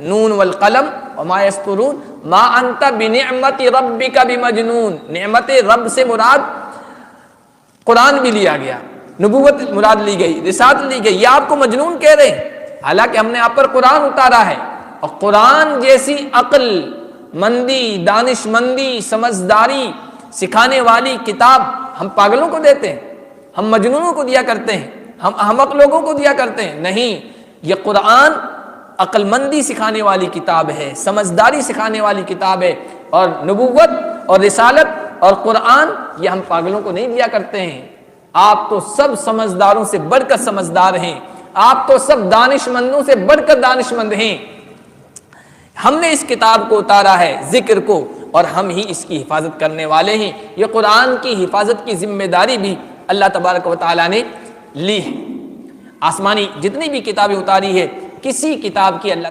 नून वल कलम वमा यस्तुरून मा अंता बिनिअमति रब्बिका बिमजनून। नेमत रब से मुराद कुरान भी लिया गया, नबूवत मुराद ली गई, रिसालत ली गई। ये आपको मजनून कह रहे हैं, हालांकि हमने आप पर कुरान उतारा है। और कुरान जैसी अक्ल मंदी, दानिशमंदी, समझदारी सिखाने वाली किताब हम पागलों को देते हैं, हम मजनूनों को दिया करते हैं, हम अहमक लोगों को दिया करते हैं? नहीं, ये कुरान अक्लमंदी सिखाने वाली किताब है, समझदारी सिखाने वाली किताब है। और नबूवत और रिसालत और कुरान ये हम पागलों को नहीं दिया करते हैं। आप तो सब समझदारों से बढ़कर समझदार हैं, आप तो सब दानिशमंदों से बढ़कर दानिशमंद हैं। हमने इस किताब को उतारा है, जिक्र को, और हम ही इसकी हिफाजत करने वाले हैं। ये कुरान की हिफाजत की जिम्मेदारी भी अल्लाह तबारक व तआला ने ली है। आसमानी जितनी भी किताबें उतारी है, किसी किताब की अल्लाह